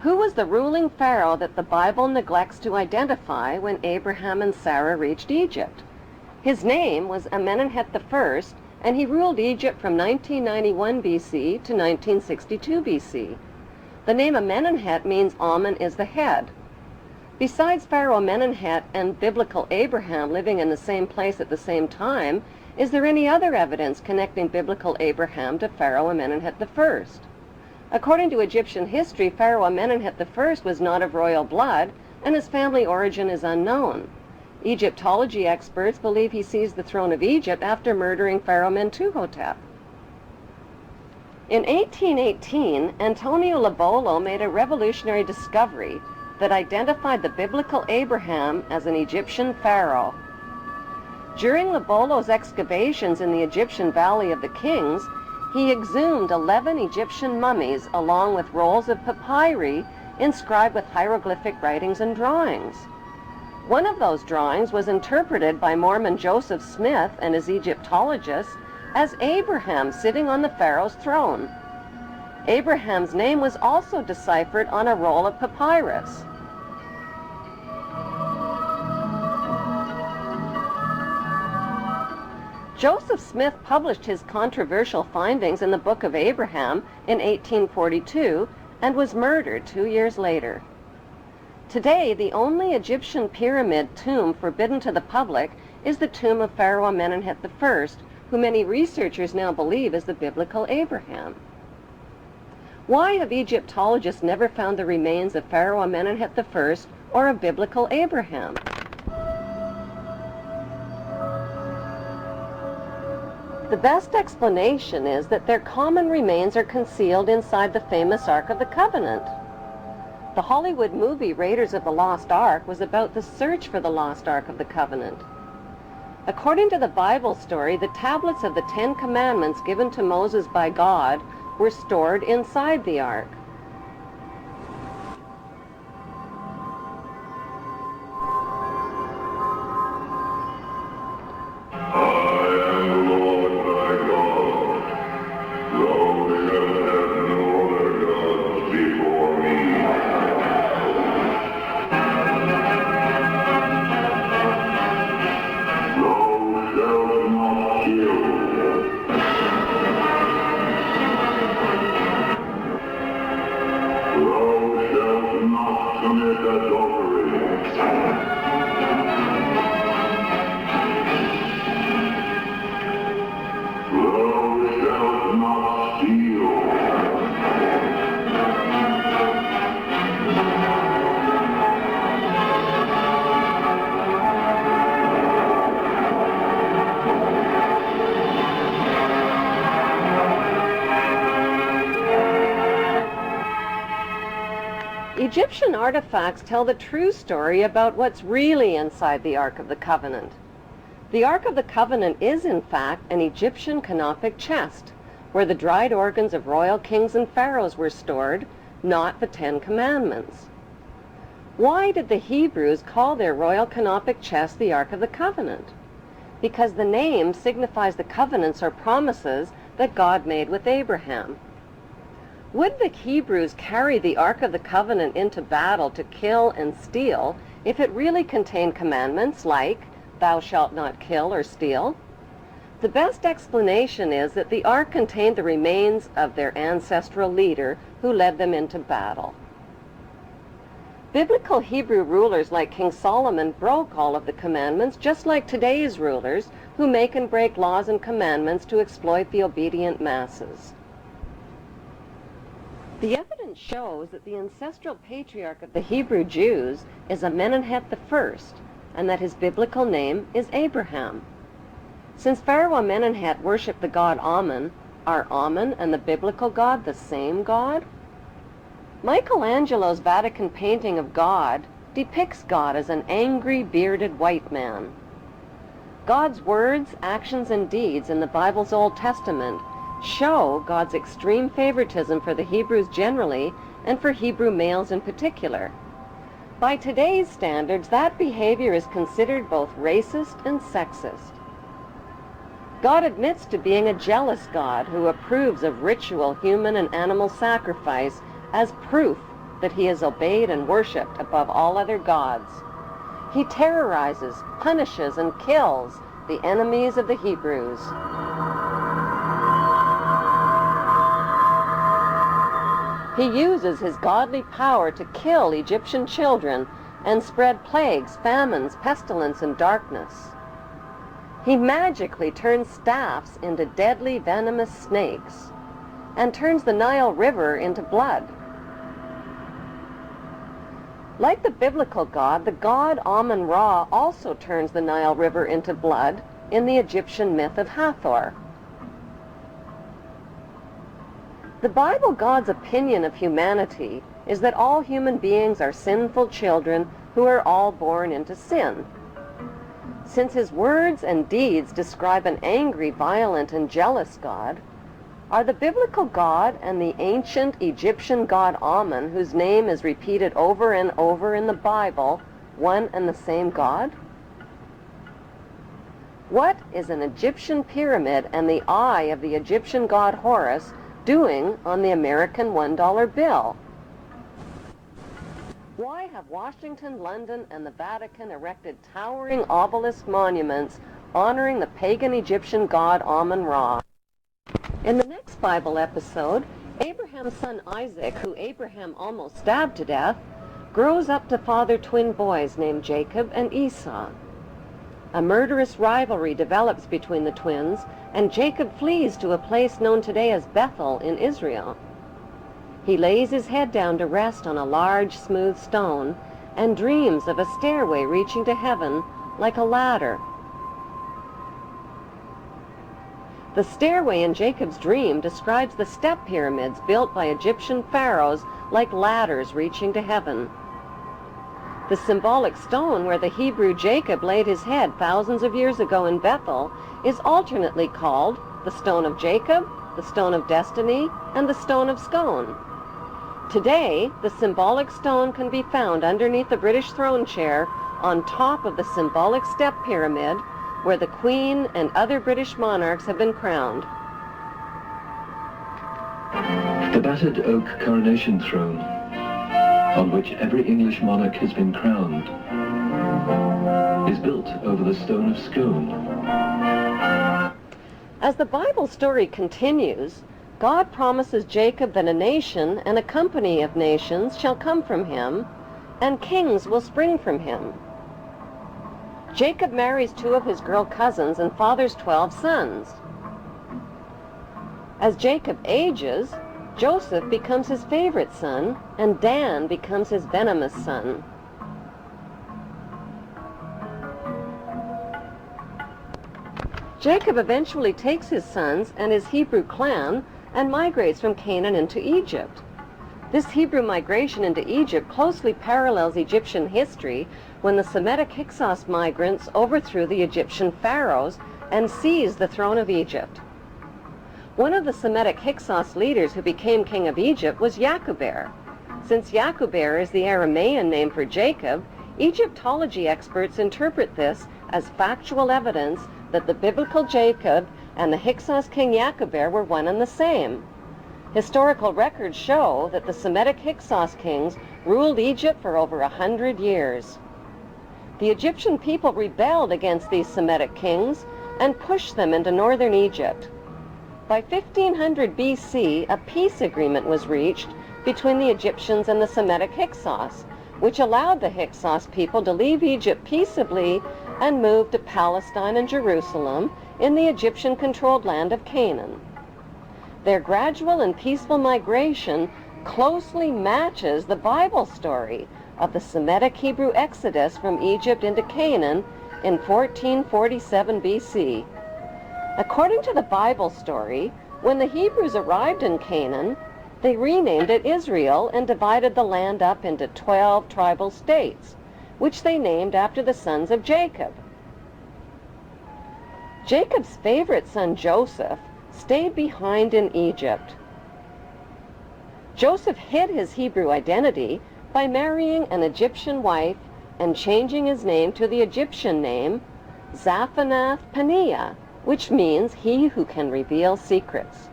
Who was the ruling pharaoh that the Bible neglects to identify when Abraham and Sarah reached Egypt? His name was Amenemhet I, and he ruled Egypt from 1991 BC to 1962 BC. The name Amenemhet means Amen is the head. Besides Pharaoh Amenemhet and biblical Abraham living in the same place at the same time, is there any other evidence connecting biblical Abraham to Pharaoh Amenemhet I? According to Egyptian history, Pharaoh Amenemhet I was not of royal blood, and his family origin is unknown. Egyptology experts believe he seized the throne of Egypt after murdering Pharaoh Mentuhotep. In 1818, Antonio Lobolo made a revolutionary discovery that identified the biblical Abraham as an Egyptian pharaoh. During Lobolo's excavations in the Egyptian Valley of the Kings, he exhumed 11 Egyptian mummies along with rolls of papyri inscribed with hieroglyphic writings and drawings. One of those drawings was interpreted by Mormon Joseph Smith and his Egyptologists as Abraham sitting on the pharaoh's throne. Abraham's name was also deciphered on a roll of papyrus. Joseph Smith published his controversial findings in the Book of Abraham in 1842 and was murdered 2 years later. Today, the only Egyptian pyramid tomb forbidden to the public is the tomb of Pharaoh Amenemhet I, who many researchers now believe is the biblical Abraham. Why have Egyptologists never found the remains of Pharaoh Amenemhet I or of biblical Abraham? The best explanation is that their common remains are concealed inside the famous Ark of the Covenant. The Hollywood movie Raiders of the Lost Ark was about the search for the lost Ark of the Covenant. According to the Bible story, the tablets of the 10 Commandments given to Moses by God were stored inside the Ark. Egyptian artifacts tell the true story about what's really inside the Ark of the Covenant. The Ark of the Covenant is, in fact, an Egyptian canopic chest, where the dried organs of royal kings and pharaohs were stored, not the 10 Commandments. Why did the Hebrews call their royal canopic chest the Ark of the Covenant? Because the name signifies the covenants or promises that God made with Abraham. Would the Hebrews carry the Ark of the Covenant into battle to kill and steal if it really contained commandments like, "Thou shalt not kill or steal"? The best explanation is that the Ark contained the remains of their ancestral leader who led them into battle. Biblical Hebrew rulers like King Solomon broke all of the commandments, just like today's rulers who make and break laws and commandments to exploit the obedient masses. The evidence shows that the ancestral patriarch of the Hebrew Jews is Amenemhet I, and that his biblical name is Abraham. Since Pharaoh Amenemhet worshipped the god Amen, are Amen and the biblical God the same God? Michelangelo's Vatican painting of God depicts God as an angry, bearded white man. God's words, actions, and deeds in the Bible's Old Testament show God's extreme favoritism for the Hebrews generally and for Hebrew males in particular. By today's standards, that behavior is considered both racist and sexist. God admits to being a jealous God who approves of ritual human and animal sacrifice as proof that he is obeyed and worshipped above all other gods. He terrorizes, punishes, and kills the enemies of the Hebrews. He uses his godly power to kill Egyptian children and spread plagues, famines, pestilence, and darkness. He magically turns staffs into deadly venomous snakes and turns the Nile River into blood. Like the biblical god, the god Amun-Ra also turns the Nile River into blood in the Egyptian myth of Hathor. The Bible God's opinion of humanity is that all human beings are sinful children who are all born into sin. Since his words and deeds describe an angry, violent, and jealous God, are the biblical God and the ancient Egyptian god Amun, whose name is repeated over and over in the Bible, one and the same God? What is an Egyptian pyramid and the eye of the Egyptian god Horus doing on the American $1 bill? Why have Washington, London, and the Vatican erected towering obelisk monuments honoring the pagan Egyptian god Amun-Ra? In the next Bible episode, Abraham's son Isaac, who Abraham almost stabbed to death, grows up to father twin boys named Jacob and Esau. A murderous rivalry develops between the twins, and Jacob flees to a place known today as Bethel in Israel. He lays his head down to rest on a large, smooth stone and dreams of a stairway reaching to heaven like a ladder. The stairway in Jacob's dream describes the step pyramids built by Egyptian pharaohs like ladders reaching to heaven. The symbolic stone where the Hebrew Jacob laid his head thousands of years ago in Bethel is alternately called the Stone of Jacob, the Stone of Destiny, and the Stone of Scone. Today, the symbolic stone can be found underneath the British throne chair on top of the symbolic step pyramid where the Queen and other British monarchs have been crowned. The battered oak coronation throne, on which every English monarch has been crowned, is built over the Stone of Scone. As the Bible story continues, God promises Jacob that a nation and a company of nations shall come from him, and kings will spring from him. Jacob marries 2 of his girl cousins and fathers 12 sons. As Jacob ages, Joseph becomes his favorite son, and Dan becomes his venomous son. Jacob eventually takes his sons and his Hebrew clan and migrates from Canaan into Egypt. This Hebrew migration into Egypt closely parallels Egyptian history when the Semitic Hyksos migrants overthrew the Egyptian pharaohs and seized the throne of Egypt. One of the Semitic Hyksos leaders who became king of Egypt was Yacuber. Since Yacuber is the Aramaean name for Jacob, Egyptology experts interpret this as factual evidence that the biblical Jacob and the Hyksos king Yacuber were one and the same. Historical records show that the Semitic Hyksos kings ruled Egypt for over 100 years. The Egyptian people rebelled against these Semitic kings and pushed them into northern Egypt. By 1500 BC, a peace agreement was reached between the Egyptians and the Semitic Hyksos, which allowed the Hyksos people to leave Egypt peaceably and move to Palestine and Jerusalem in the Egyptian-controlled land of Canaan. Their gradual and peaceful migration closely matches the Bible story of the Semitic Hebrew exodus from Egypt into Canaan in 1447 BC. According to the Bible story, when the Hebrews arrived in Canaan, they renamed it Israel and divided the land up into 12 tribal states, which they named after the sons of Jacob. Jacob's favorite son, Joseph, stayed behind in Egypt. Joseph hid his Hebrew identity by marrying an Egyptian wife and changing his name to the Egyptian name Zaphanath Paneah, which means he who can reveal secrets.